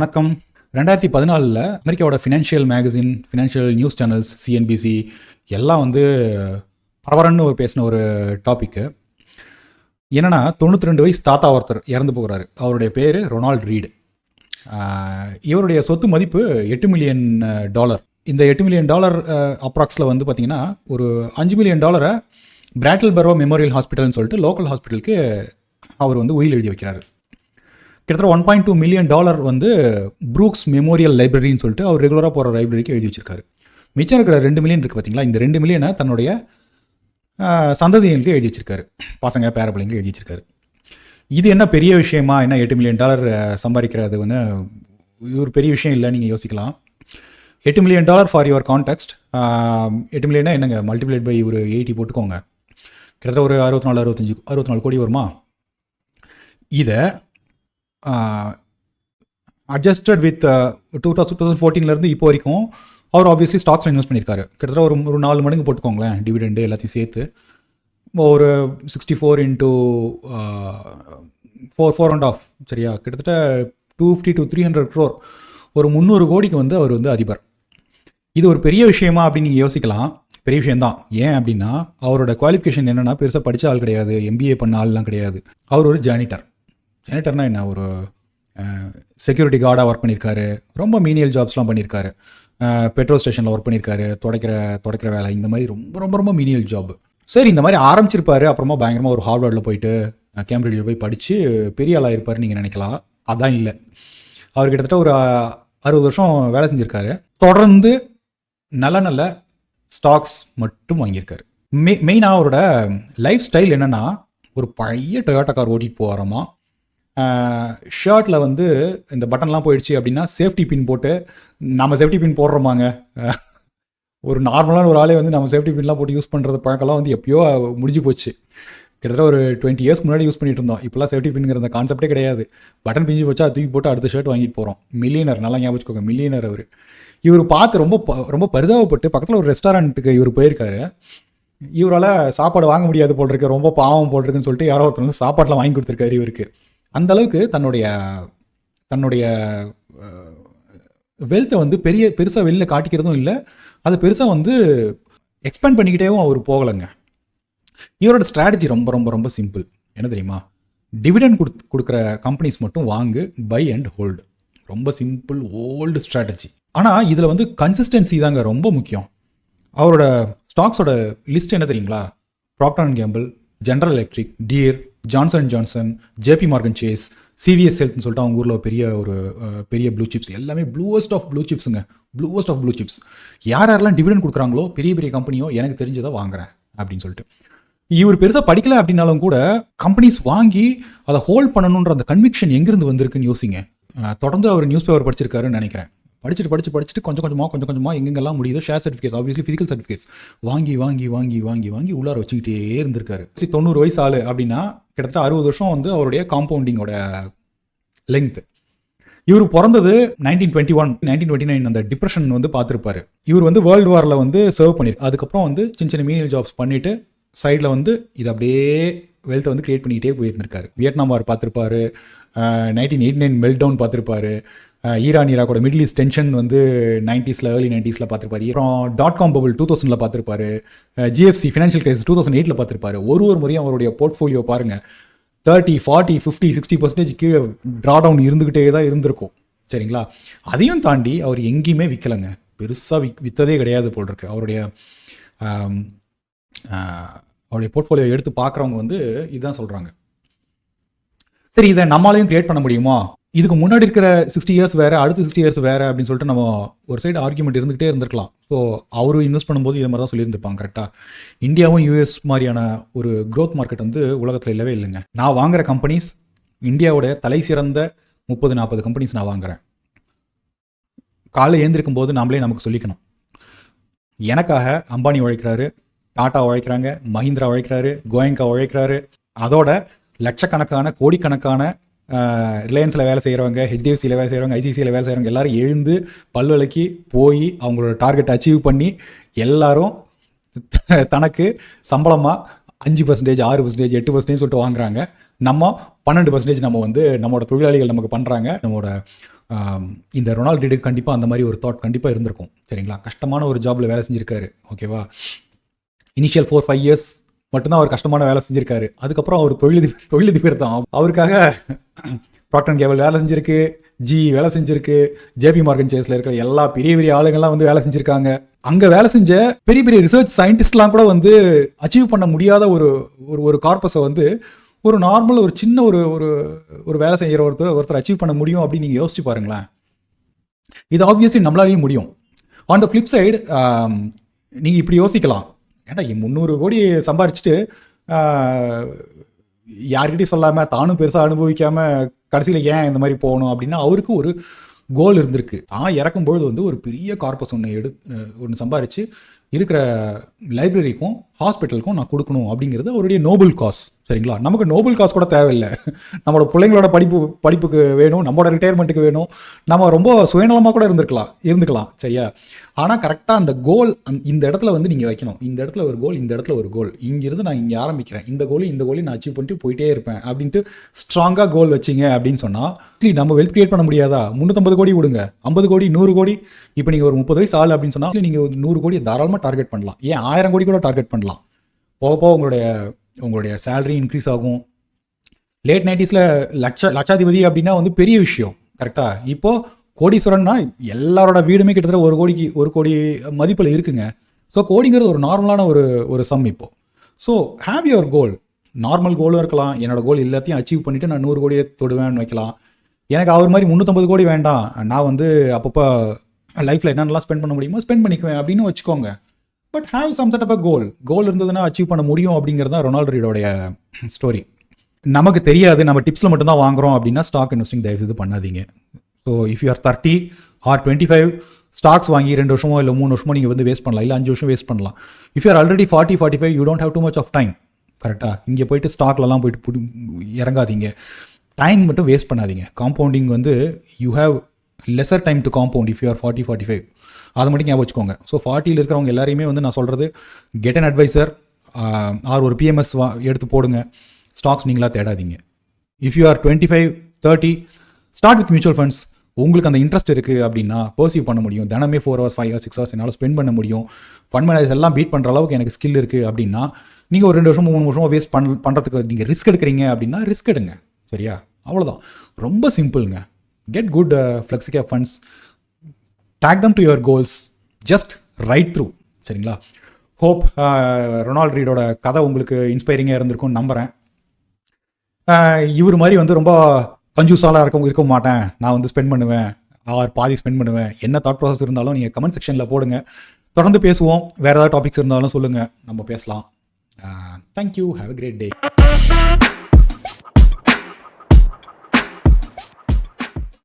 வணக்கம். 2014 அமெரிக்காவோட financial magazine, financial news channels, CNBC எல்லாம் பரபரன்னு பேசின ஒரு டாப்பிக்கு என்னென்னா, 92 வயசு தாத்தா ஒருத்தர் இறந்து போகிறாரு. அவருடைய பேர் ரொனால்ட் ரீடு. இவருடைய சொத்து மதிப்பு $8 மில்லியன். இந்த $8 மில்லியன் அப்ராக்ஸில் பார்த்திங்கன்னா ஒரு $5 மில்லியன் பிராட்டில்பரோ மெமோரியல் ஹாஸ்பிட்டல்னு சொல்லிட்டு லோக்கல் ஹாஸ்பிட்டலுக்கு அவர் உயில் எழுதி வைக்கிறாரு. கிட்டத்தட்ட $1.2 மில்லியன் ப்ரூக்ஸ் மெமோரியல் லைப்ரரின்னு சொல்லிட்டு அவர் ரெகுலராக போகிற லைப்ரரிக்கு எழுதி வச்சிருக்காரு. மிச்சம் இருக்கிற 2 மில்லியன் இருக்குது பார்த்தீங்களா, இந்த 2 மில்லியனை தன்னுடைய சந்ததிகளுக்கு எழுதி வச்சிருக்காரு, பசங்க பேரப்பிள்ளைங்களுக்கு எழுதி வச்சிருக்காரு. இது என்ன பெரிய விஷயமா? என்ன $8 மில்லியன் சம்பாதிக்கிறது இது ஒரு பெரிய விஷயம் இல்லை, நீங்கள் யோசிக்கலாம். $8 million for your context. 8 millionaire என்னங்க, மல்டிப்ளைட் பை ஒரு 80 போட்டுக்கோங்க, கிட்டத்தட்ட ஒரு 64 கோடி வருமா? இதை அட்ஜஸ்டட் வித் 2014 இப்போ வரைக்கும் அவர் ஆப்வியஸ்லி ஸ்டாக்ஸில் இன்வெஸ்ட் பண்ணியிருக்காரு. கிட்டத்தட்ட ஒரு 4 மடங்கு போட்டுக்கோங்களேன், டிவிடெண்டு எல்லாத்தையும் சேர்த்து. ஒரு 64 into 4.5 சரியா, கிட்டத்தட்ட 250 to 300 crore, ஒரு 300 கோடிக்கு அவர் அதிபர். இது ஒரு பெரிய விஷயமா அப்படின்னு நீங்கள் யோசிக்கலாம். பெரிய விஷயம்தான். ஏன் அப்படின்னா, அவரோட குவாலிஃபிகேஷன் என்னென்னா, பெருசாக படித்த ஆள் கிடையாது, எம்பிஏ பண்ண ஆள்லாம் கிடையாது. அவர் ஒரு ஜானிட்டர். ஜானிட்டர்னா என்ன, ஒரு செக்யூரிட்டி கார்டாக ஒர்க் பண்ணியிருக்காரு, ரொம்ப மீனியல் ஜாப்ஸ்லாம் பண்ணியிருக்காரு, பெட்ரோல் ஸ்டேஷனில் ஒர்க் பண்ணியிருக்காரு, துடைக்கிற வேலை, இந்த மாதிரி ரொம்ப ரொம்ப ரொம்ப மீனியல் ஜாப். சரி, இந்த மாதிரி ஆரம்பிச்சிருப்பாரு. அப்புறமா பயங்கரமாக ஒரு ஹார்வர்டில் போயிட்டு கேம்பிரிட்ஜில் போய் படித்து பெரிய ஆளாக இருப்பார் நீங்கள் நினைக்கலாம். அதான் இல்லை. அவர் கிட்டத்தட்ட ஒரு 60 வருஷம் வேலை செஞ்சுருக்காரு. தொடர்ந்து நல்ல ஸ்டாக்ஸ் மட்டும் வாங்கியிருக்காரு. மெயினாக அவரோட லைஃப் ஸ்டைல் என்னென்னா, ஒரு பழைய டொயோட்டா கார் ஓட்டிகிட்டு போகிறோமா, ஷர்ட்டில் இந்த பட்டன்லாம் போயிடுச்சு அப்படின்னா சேஃப்டி பின் போட்டு, நம்ம சேஃப்டி பின் போடுறோமாங்க, ஒரு நார்மலான ஒரு ஆளே நம்ம சேஃப்டி பின்லாம் போட்டு யூஸ் பண்ணுறது பழக்கம்லாம் எப்பயோ முடிஞ்சு போச்சு. கிட்டத்தட்ட ஒரு 20 இயர்ஸ் முன்னாடி யூஸ் பண்ணிட்டு இருந்தோம். இப்போலாம் சேஃப்டி பின்னுங்கிற அந்த கான்செப்டே கிடையாது. பட்டன் பிஞ்சு போச்சா தூக்கி போட்டு அடுத்த ஷர்ட் வாங்கிட்டு போகிறோம். மில்லியனர், நல்லா ஞாபகம் வச்சுக்கோங்க, மில்லியனர். இவர் பார்த்து ரொம்ப பரிதாபப்பட்டு பக்கத்தில் ஒரு ரெஸ்டாரண்ட்டுக்கு இவர் போயிருக்காரு. இவரால் சாப்பாடு வாங்க முடியாது போல் இருக்கு, ரொம்ப பாவம் போல் இருக்குன்னு சொல்லிட்டு யாரோ ஒருத்தர் சாப்பாடெலாம் வாங்கி கொடுத்துருக்காரு இவருக்கு. அந்த அளவுக்கு தன்னுடைய வெல்த்தை பெருசாக வெளியில் காட்டிக்கிறதும் இல்லை, அதை பெருசாக எக்ஸ்பேண்ட் பண்ணிக்கிட்டேவும் அவர் போகலைங்க. இவரோட ஸ்ட்ராட்டஜி ரொம்ப ரொம்ப ரொம்ப சிம்பிள். என்ன தெரியுமா? டிவிடெண்ட் கொடுக்குற கம்பெனிஸ் மட்டும் வாங்கு, பை அண்ட் ஹோல்டு. ரொம்ப சிம்பிள், ஓல்டு ஸ்ட்ராட்டஜி. ஆனால் இதில் கன்சிஸ்டன்சி தாங்க ரொம்ப முக்கியம். அவரோட ஸ்டாக்ஸோட லிஸ்ட் என்ன தெரியுங்களா? Procter and Gamble, General Electric, Deere, Johnson and Johnson, JP Morgan Chase, CVS ஹெல்த்னு சொல்லிட்டு அவங்க ஊரில் பெரிய ப்ளூ சிப்ஸ், எல்லாமே ப்ளூவஸ்ட் ஆஃப் ப்ளூ சிப்ஸுங்க, ப்ளூவஸ்ட் ஆஃப் ப்ளூ சிப்ஸ். யாரெல்லாம் டிவிடெண்ட் கொடுக்குறாங்களோ, பெரிய கம்பெனியோ, எனக்கு தெரிஞ்சதை வாங்குறேன் அப்படின்னு சொல்லிட்டு. இவர் பெருசாக படிக்கல அப்படின்னாலும் கூட கம்பெனிஸ் வாங்கி அதை ஹோல்ட் பண்ணணுன்ற அந்த கன்விக்ஷன் எங்கேருந்து வந்திருக்குன்னு யோசிங்க. தொடர்ந்து அவர் நியூஸ் பேப்பர் படிச்சிருக்காருன்னு நினைக்கிறேன். படிச்சுட்டு கொஞ்சம் கொஞ்சமாக எங்கெங்கெல்லாம் முடியுதோ share certificates, obviously physical certificates வாங்கி உள்ளார வச்சுக்கிட்டே இருந்திருக்காரு. 90 வயசு ஆள் அப்படின்னா கிட்டத்தட்ட 60 வருஷம் அவருடைய காம்பவுண்டிங்கோட லெங்க். இவர் பிறந்தது 1921-1929, அந்த டிப்ரெஷன் பார்த்துருப்பாரு. இவர் வேர்ல்டு வாரில் சர்வ் பண்ணியிருக்கு. அதுக்கப்புறம் சின்ன மீனியல் ஜாப்ஸ் பண்ணிவிட்டு சைடில் இது அப்படியே வெல்த்தை கிரியேட் பண்ணிக்கிட்டே போயிருந்திருக்காரு. வியட்நாம் வார் பார்த்துருப்பாரு, 1989 மெல்டவுன் பார்த்துருப்பாரு, ஈராக்கோட Middle East tension 90s, early 90s பார்த்துருப்பாரு. அப்புறம் .com பபிள் 2000 பார்த்துருப்பாரு, ஜிஎஃப்சி ஃபினான்ஷியல் கிரைசிஸ் 2008 பார்த்துருப்பாரு. ஒரு முறையும் அவருடைய போர்ட்ஃபோலியோ பாருங்கள், 30, 40, 50, 60% கீழே ட்ரா டவுன் இருந்துக்கிட்டே தான் இருந்திருக்கும். சரிங்களா? அதையும் தாண்டி அவர் எங்கேயுமே விற்கலைங்க, பெருசாக விற்றதே கிடையாது போல் இருக்கு. அவருடைய போர்ட்ஃபோலியோ எடுத்து பார்க்குறவங்க இதுதான் சொல்கிறாங்க. சரி, இதை நம்மளாலையும் கிரியேட் பண்ண முடியுமா? இதுக்கு முன்னாடி இருக்கிற 60 இயர்ஸ் வேறு, அடுத்த 60 இயர்ஸ் வேறு அப்படின்னு சொல்லிட்டு நம்ம ஒரு சைடு ஆர்குமெண்ட் இருந்துகிட்டே இருந்திருக்கலாம். ஸோ அவர் இன்வெஸ்ட் பண்ணும்போது இதை மாதிரி தான் சொல்லியிருந்திருப்பாங்க. கரெக்டாக இந்தியாவும் யூஎஸ் மாதிரியான ஒரு க்ரோத் மார்க்கெட் உலகத்தில் இல்லவே இல்லைங்க. நான் வாங்குகிற கம்பெனிஸ் இந்தியாவோட தலை சிறந்த 30-40 கம்பெனிஸ் நான் வாங்குகிறேன். காலையில் ஏந்திருக்கும் போது நாமளே நமக்கு சொல்லிக்கணும், எனக்காக அம்பானி உழைக்கிறாரு, டாடா உழைக்கிறாங்க, மஹிந்திரா உழைக்கிறாரு, கோயங்கா உழைக்கிறாரு, அதோட லட்சக்கணக்கான கோடிக்கணக்கான ரிலையன்ஸில் வேலை செய்கிறவங்க, ஹெச்டிஎஃப்சியில் வேலை செய்கிறவங்க, ஐசிசியில் வேலை செய்கிறவங்க எல்லோரும் எழுந்து பல்வலைக்கு போய் அவங்களோட டார்கெட்டை அச்சீவ் பண்ணி எல்லாரும் தனக்கு சம்பளமாக 5%, 6%, 8% சொல்லிட்டு வாங்குறாங்க. நம்ம 12% நம்ம நம்மளோட தொழிலாளிகள் நமக்கு பண்ணுறாங்க. நம்மளோட இந்த ரொனால்டோக்கு கண்டிப்பாக அந்த மாதிரி ஒரு தாட் கண்டிப்பாக இருந்திருக்கும். சரிங்களா? கஷ்டமான ஒரு ஜாபில் வேலை செஞ்சுருக்காரு. ஓகேவா? இனிஷியல் 4-5 இயர்ஸ் மட்டும்தான் அவர் கஷ்டமான வேலை செஞ்சுருக்காரு. அதுக்கப்புறம் அவர் தொழிலதிபர் தான். அவருக்காக ப்ராக்டர் & கேபிள் வேலை செஞ்சுருக்கு, வேலை செஞ்சுருக்கு, JP Morgan Chaseல இருக்கிற எல்லா பெரிய பெரிய ஆளுங்கள்லாம் வந்து வேலை செஞ்சுருக்காங்க. அங்கே வேலை செஞ்ச பெரிய பெரிய ரிசர்ச் சயின்டிஸ்ட்லாம் கூட வந்து அச்சீவ் பண்ண முடியாத ஒரு கார்பஸை வந்து ஒரு நார்மல் ஒரு சின்ன ஒரு வேலை செய்கிற ஒருத்தர் அச்சீவ் பண்ண முடியும் அப்படின்னு நீங்கள் யோசிச்சு பாருங்களேன். இது ஆப்வியஸ்லி நம்மளாலேயும் முடியும். ஆன் த ஃப்ளிப் சைடு நீங்கள் இப்படி யோசிக்கலாம், ஏன்னா 300 கோடி சம்பாரிச்சுட்டு யார்கிட்டையும் சொல்லாமல் தானும் பெருசாக அனுபவிக்காமல் கடைசியில் ஏன் இந்த மாதிரி போகணும் அப்படின்னா அவருக்கு ஒரு கோல் இருந்திருக்கு. இறக்கும்பொழுது வந்து ஒரு பெரிய கார்பஸ் ஒன்று சம்பாரித்து இருக்கிற லைப்ரரிக்கும் ஹாஸ்பிட்டலுக்கும் நான் கொடுக்கணும் அப்படிங்கிறது அவருடைய நோபல் காஸ். சரிங்களா? நமக்கு நோபல் காஸ் கூட தேவையில்லை. நம்மளோட பிள்ளைங்களோட படிப்புக்கு வேணும், நம்மளோட ரிட்டையர்மெண்ட்டுக்கு வேணும், நம்ம ரொம்ப சுயநலமாக கூட இருந்துக்கலாம். சரியா? ஆனால் கரெக்டாக அந்த கோல் இந்த இடத்துல வந்து நீங்கள் வைக்கணும். இந்த இடத்துல ஒரு கோல், இந்த இடத்துல ஒரு கோல், இங்கிருந்து நான் இங்கே ஆரம்பிக்கிறேன், இந்த கோலையும் நான் அச்சீவ் பண்ணிட்டு போயிட்டே இருப்பேன் அப்படின்ட்டு ஸ்ட்ராங்காக கோல் வச்சிங்க அப்படின்னு சொன்னால் நம்ம வெல்த் கிரியேட் பண்ண முடியாதா? 350 கோடி விடுங்க, 50 கோடி, 100 கோடி. இப்போ நீங்கள் ஒரு 30 வயசு ஆள் அப்படின்னு சொன்னால் நீங்கள் 100 கோடியை தாராளமாக டார்கெட் பண்ணலாம். ஏன் 1000 கோடி கூட டார்கெட் பண்ணலாம். போக உங்களுடைய சேலரி இன்க்ரீஸ் ஆகும். லேட் 90s லட்சாதிபதி அப்படின்னா வந்து பெரிய விஷயம். கரெக்டாக? இப்போது கோடீஸ்வரன்னா எல்லாரோட வீடுமே கிட்டத்தட்ட 1 கோடி மதிப்பில் இருக்குங்க. ஸோ கோடிங்கிறது ஒரு நார்மலான ஒரு சம் இப்போது. So have your goal. Normal கோலும் இருக்கலாம். என்னோடய கோல் எல்லாத்தையும் அச்சீவ் பண்ணிவிட்டு நான் 100 கோடியை தொடுவேன்னு வைக்கலாம். எனக்கு அவர் மாதிரி 350 கோடி வேண்டாம், நான் வந்து அப்பப்போ லைஃப்பில் என்னென்னலாம் ஸ்பெண்ட் பண்ண முடியுமோ ஸ்பெண்ட் பண்ணிக்குவேன் அப்படின்னு வச்சுக்கோங்க. But have some set of goal இருந்ததுன்னா அச்சீவ் பண்ண முடியும் அப்படிங்கிறது தான் ரொனால்டோ ரீடோடைய ஸ்டோரி. நமக்கு தெரியாது, நம்ம டிப்ஸில் மட்டும்தான் வாங்குறோம் அப்படின்னா ஸ்டாக் இன்வெஸ்டிங் தயவு இது பண்ணாதீங்க. So if you R 30 or 25 stocks வாங்கி 2 வருஷமோ இல்லை 3 வருஷமோ நீங்கள் வந்து வேஸ்ட் பண்ணலாம், இல்லை 5 வருஷம் வேஸ்ட் பண்ணலாம். If you are already 40-45 you don't have too much of time. கரெக்டாக? இங்கே போயிட்டு ஸ்டாக்லலாம் போயிட்டு இறங்காதீங்க. டைம் மட்டும் வேஸ்ட் பண்ணாதீங்க. காம்பவுண்டிங் வந்து you have lesser time to compound if you are 40-45. அதை மட்டும் ஞாபகம் வச்சுக்கோங்க. ஸோ 40 இருக்கிறவங்க எல்லாரையுமே வந்து நான் சொல்கிறது, கெட் அன் அட்வைசர் ஆர் ஒரு PMS எடுத்து போடுங்க. ஸ்டாக்ஸ் நீங்களாக தேடாதீங்க. If you are 25-30 start with mutual funds. உங்களுக்கு அந்த இன்ட்ரெஸ்ட் இருக்குது அப்படின்னா பர்சீவ் பண்ண முடியும். தினமே 4 hours 5 hours 6 hours என்னால் ஸ்பெண்ட் பண்ண முடியும். ஃபண்ட் மேனேஜர் எல்லாம் பீட் பண்ணுற அளவுக்கு எனக்கு ஸ்கில் இருக்குது அப்படின்னா நீங்கள் ஒரு 2 வருஷம் 3 வருஷம் வேஸ்ட் பண்ணுறதுக்கு நீங்கள் ரிஸ்க் எடுக்கிறீங்க அப்படின்னா ரிஸ்க் எடுங்க. சரியா? அவ்வளோதான். ரொம்ப சிம்பிளுங்க. Get good flexicap funds, take them to your goals, just right through. சரிங்களா? ஹோப் ரொனால்டோ ரீடோட கதை உங்களுக்கு இன்ஸ்பைரிங்காக இருந்திருக்கும்னு நம்புகிறேன். இவர் மாதிரி வந்து ரொம்ப கன்ஜூஸாலாம் இருக்க மாட்டேன், நான் வந்து ஸ்பெண்ட் பண்ணுவேன், பாதி ஸ்பெண்ட் பண்ணுவேன், என்ன தாட் ப்ராசஸ் இருந்தாலும் நீங்கள் கமெண்ட் செக்ஷனில் போடுங்க. தொடர்ந்து பேசுவோம். வேறு ஏதாவது டாபிக்ஸ் இருந்தாலும் சொல்லுங்கள், நம்ம பேசலாம். Thank you. Have a great day.